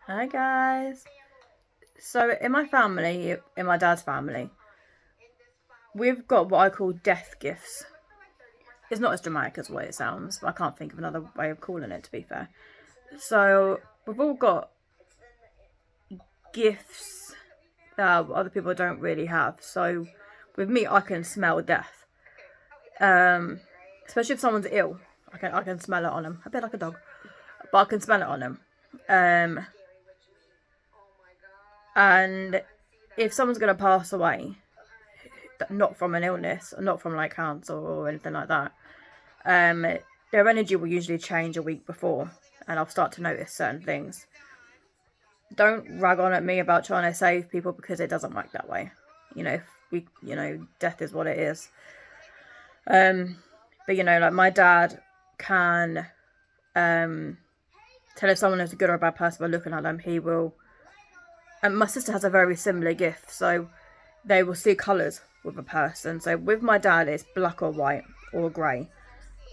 Hi guys. So in my family, in my dad's family, we've got what I call death gifts. It's not as dramatic as what it sounds, but I can't think of another way of calling it, to be fair. So we've all got gifts that other people don't really have. So with me, I can smell death. Especially if someone's ill, I can smell it on them. A bit like a dog, but I can smell it on them. And if someone's gonna pass away, not from an illness, or not from like cancer or anything like that, their energy will usually change a week before, and I'll start to notice certain things. Don't rag on at me about trying to save people because it doesn't work that way. Death is what it is. But like my dad can tell if someone is a good or a bad person by looking at them. He will. And my sister has a very similar gift, so they will see colours with a person. So with my dad, it's black or white or grey,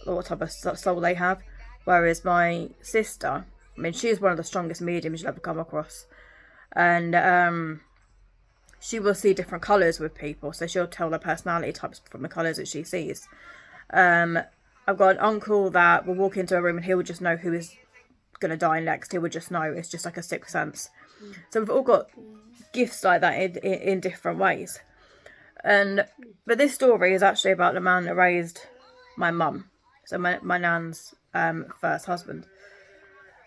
or what type of soul they have. Whereas my sister, I mean, she is one of the strongest mediums you'll ever come across, and she will see different colours with people. So she'll tell their personality types from the colours that she sees. I've got an uncle that will walk into a room and he will just know who is going to die next. He will just know. It's just like a sixth sense. So we've all got gifts like that in different ways. But this story is actually about the man that raised my mum. So my nan's first husband.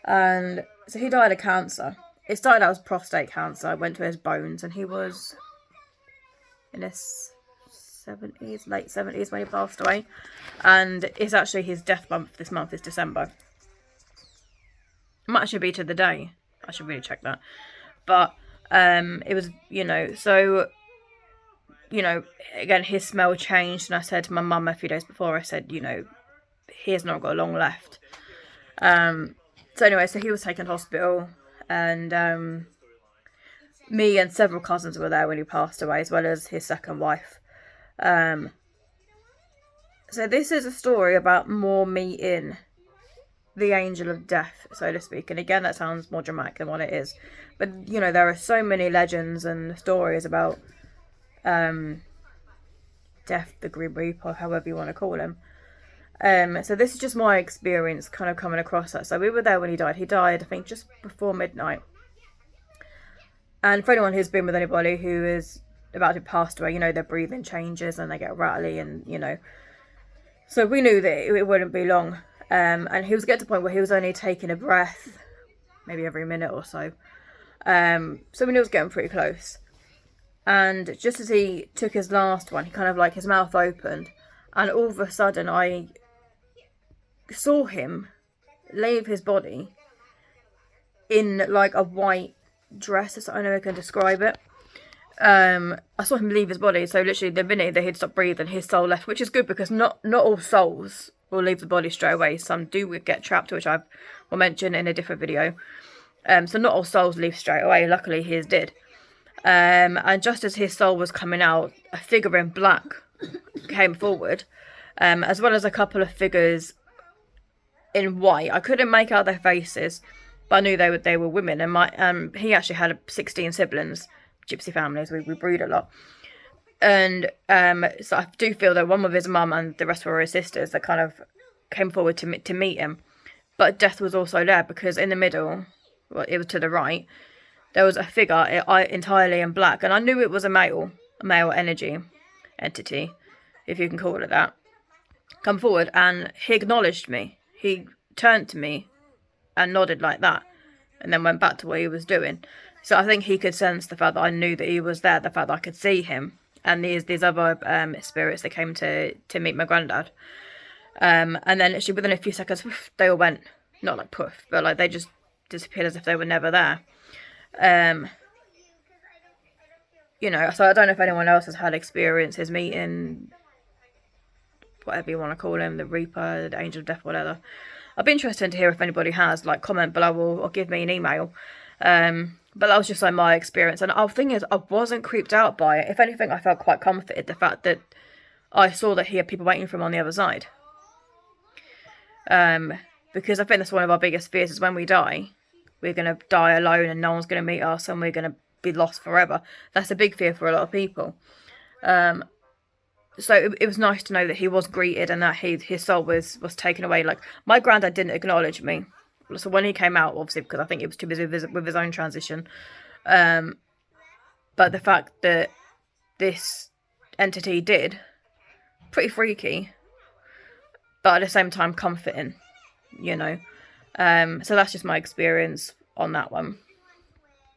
And so he died of cancer. It started out as prostate cancer. It went to his bones, and he was in his 70s, late 70s when he passed away. And it's actually his death month. This month is December. It might actually be to the day. I should really check that. But it was, so, again, his smell changed. And I said to my mum a few days before, I said, he has not got long left. So anyway, so he was taken to hospital, and me and several cousins were there when he passed away, as well as his second wife. So this is a story about more meeting the angel of death, so to speak. And again, that sounds more dramatic than what it is. But, there are so many legends and stories about Death, the Grim Reaper, however you want to call him. So this is just my experience kind of coming across that. So we were there when he died. He died, I think, just before midnight. And for anyone who's been with anybody who is about to pass away, their breathing changes and they get rattly and, So we knew that it wouldn't be long. And he was getting to the point where he was only taking a breath, maybe every minute or so. So we knew it was getting pretty close. And just as he took his last one, he kind of like his mouth opened. And all of a sudden I saw him leave his body in like a white dress. That's the only way I can describe it. I saw him leave his body, so literally the minute that he'd stopped breathing, his soul left, which is good because not all souls will leave the body straight away. Some do get trapped, which I will mention in a different video. So not all souls leave straight away. Luckily his did. And just as his soul was coming out, a figure in black came forward, as well as a couple of figures in white. I couldn't make out their faces, but I knew they were women. And he actually had 16 siblings, gypsy families. We breed a lot, and so I do feel that one was his mum and the rest were his sisters that kind of came forward to meet him. But death was also there because in the middle, well, it was to the right, there was a figure entirely in black, and I knew it was a male entity, if you can call it that, come forward, and he acknowledged me. He turned to me and nodded like that, and then went back to what he was doing. So I think he could sense the fact that I knew that he was there, the fact that I could see him, and these other spirits that came to meet my granddad. And then literally within a few seconds, they all went, not like poof, but like they just disappeared as if they were never there. So I don't know if anyone else has had experiences meeting whatever you want to call him, the Reaper, the Angel of Death, whatever. I'd be interested to hear if anybody has, like, comment below or give me an email. But that was just like my experience. And the thing is, I wasn't creeped out by it. If anything, I felt quite comforted. The fact that I saw that he had people waiting for him on the other side. Because I think that's one of our biggest fears is when we die, we're going to die alone and no one's going to meet us and we're going to be lost forever. That's a big fear for a lot of people. So it was nice to know that he was greeted and that his soul was taken away. Like, my granddad didn't acknowledge me. So when he came out, obviously, because I think he was too busy with his own transition. But the fact that this entity did, pretty freaky. But at the same time, comforting, you know. So that's just my experience on that one.